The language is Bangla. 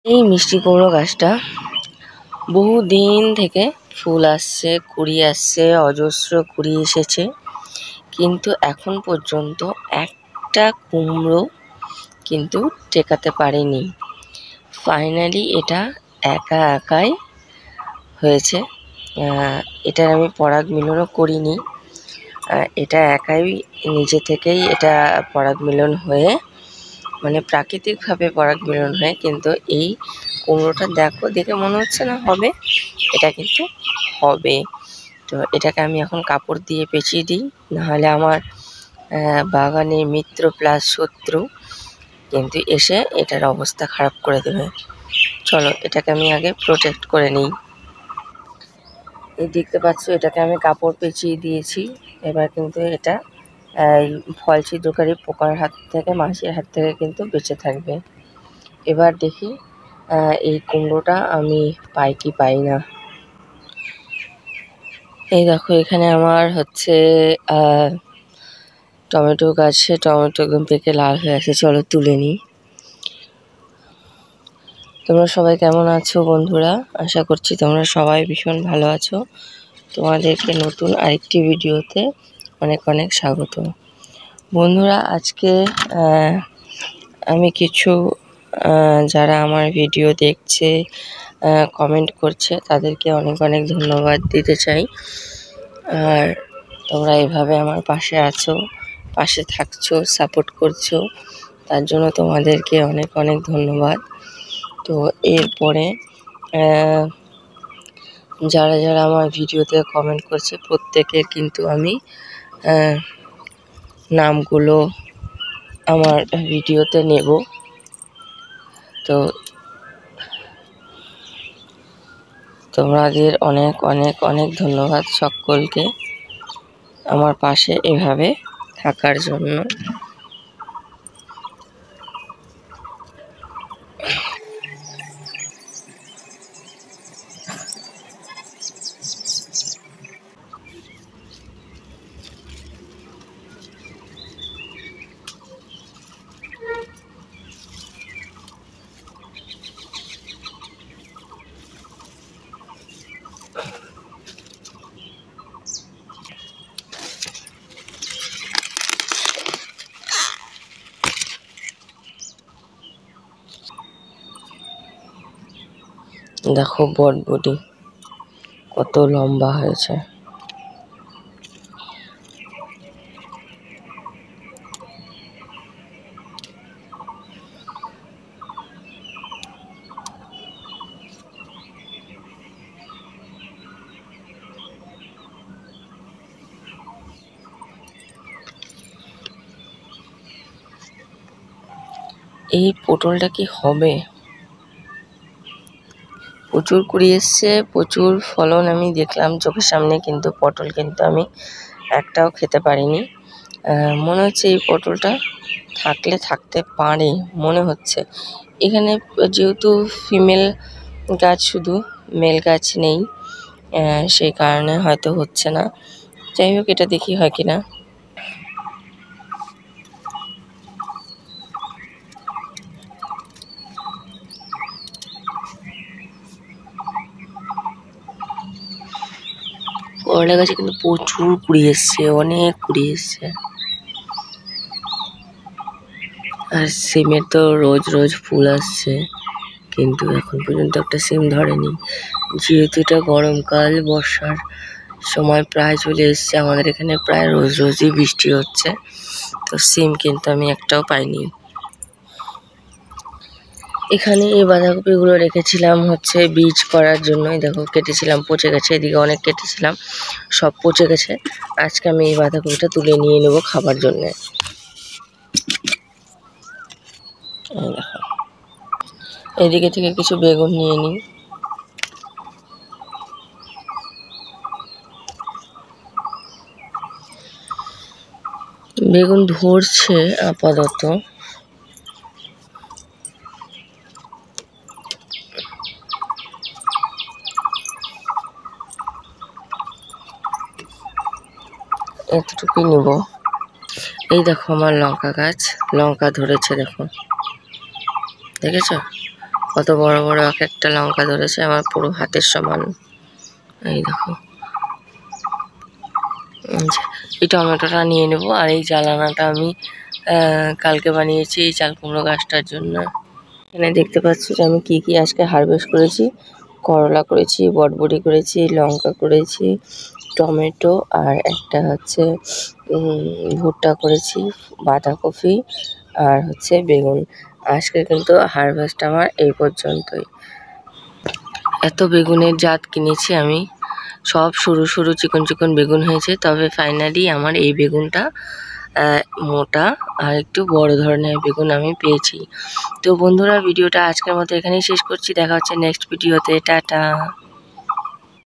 এই মিষ্টি কুমড়ো গাছটা বহুদিন থেকে ফুল আসছে, কুড়ি আসছে, অজস্র কুড়ি এসেছে, কিন্তু এখন পর্যন্ত একটা কুমড়ো কিন্তু টেকাতে পারেনি। ফাইনালি এটা একা একাই হয়েছে। এটার আমি পরাগ মিলনও করিনি, এটা একাই নিজে থেকেই এটা পরাগ মিলন হয়ে, মানে প্রাকৃতিকভাবে পরাগ মিলন হয়। কিন্তু এই কুমড়োটা দেখে মনে হচ্ছে না হবে, এটা কিন্তু হবে। তো এটাকে আমি এখন কাপড় দিয়ে পেঁচিয়ে দিই, নাহলে আমার বাগানের মিত্র প্লাস শত্রু কিন্তু এসে এটার অবস্থা খারাপ করে দেবে। চলো এটাকে আমি আগে প্রোটেক্ট করে নিই। এই দেখতে পাচ্ছ, এটাকে আমি কাপড় পেঁচিয়ে দিয়েছি। এবার কিন্তু এটা ফল ছিদ্রকারী পোকার হাত থেকে, মাছির হাত থেকে কিন্তু বেঁচে থাকবে। এবার দেখি এই কুমড়োটা আমি পাই কি পাই না। এই দেখো, এখানে আমার হচ্ছে টমেটো গাছে টমেটো একদম পেকে লাল হয়ে আছে। চলো তুলে নিই। তোমরা সবাই কেমন আছো বন্ধুরা? আশা করছি তোমরা সবাই ভীষণ ভালো আছো। তোমাদেরকে নতুন আরেকটি ভিডিওতে অনেক অনেক স্বাগত। বন্ধুরা, আজকে আমি কিছু যারা আমার ভিডিও দেখছে, কমেন্ট করছে, তাদেরকে অনেক অনেক ধন্যবাদ দিতে চাই। আর তোমরা এভাবে আমার পাশে আছো, পাশে থাকছো, সাপোর্ট করছো, তার জন্য তোমাদেরকে অনেক অনেক ধন্যবাদ। তো এরপরে যারা যারা আমার ভিডিওতে কমেন্ট করছে, প্রত্যেকের কিন্তু আমি নামগুলো আমার ভিডিওতে নেব। তো তোমাদের অনেক অনেক অনেক ধন্যবাদ সকলকে আমার পাশে এভাবে থাকার জন্য। দেখো বটবটি কত লম্বা হয়েছে। এই পটলটা কি হবে? প্রচুর কুড়ি এসছে, প্রচুর ফলন আমি দেখলাম চোখের সামনে, কিন্তু পটল কিন্তু আমি একটাও খেতে পারিনি। মনে হচ্ছে এই পটলটা থাকলে থাকতে পারে মনে হচ্ছে। এখানে যেহেতু ফিমেল গাছ, শুধু মেল গাছ নেই, সেই কারণে হয়তো হচ্ছে না। যাই হোক, এটা দেখি হয় কিনা। করলা গাছে কিন্তু প্রচুর কুড়ি এসছে, অনেক কুড়ি এসছে। আর সিমের তো রোজ রোজ ফুল আসছে, কিন্তু এখন পর্যন্ত একটা সিম ধরেনি। যেহেতু এটা গরমকাল, বর্ষার সময় প্রায় চলে এসছে, আমাদের এখানে প্রায় রোজ রোজই বৃষ্টি হচ্ছে, তো সিম কিন্তু আমি একটাও পাইনি। এখানে এই বাঁধাকপিগুলো রেখেছিলাম হচ্ছে বীজ করার জন্যই। দেখো কেটেছিলাম, পচে গেছে। এদিকে অনেক কেটেছিলাম, সব পচে গেছে। আজকে আমি এই বাঁধাকপিটা তুলে নিয়ে নেব খাবার জন্যে। দেখো, এদিকে থেকে কিছু বেগুন নিয়ে নিই। বেগুন ধরছে আপাতত। এতটুকুই নেব। এই দেখো আমার লঙ্কা গাছ, লঙ্কা ধরেছে, দেখো, দেখেছ? কত বড় বড় এক একটা লঙ্কা ধরেছে, আমার পুরো হাতের সমান। এই দেখো, এই টমেটোটা নিয়ে নেব। আর এই জ্বালানাটা আমি কালকে বানিয়েছি এই চাল কুমড়ো গাছটার জন্য। এখানে দেখতে পাচ্ছি যে আমি কি কি আজকে হারভেস্ট করেছি। করলা করেছি, বটবটি করেছি, লঙ্কা করেছি, টমেটো, আর একটা হচ্ছে ভুট্টা করেছি, বাঁধাকপি, আর হচ্ছে বেগুন। আজকে কিন্তু হারভেস্ট আমার এই পর্যন্তই। এত বেগুনের জাত কিনেছি আমি, সব সরু সরু চিকন চিকন বেগুন হয়েছে, তবে ফাইনালি আমার এই বেগুনটা মোটা আর একটু বড় ধরনের বেগুন আমি পেয়েছি। তো বন্ধুরা, ভিডিওটা আজকের মতো এখানেই শেষ করছি। দেখা হচ্ছে নেক্সট ভিডিওতে। টাটা।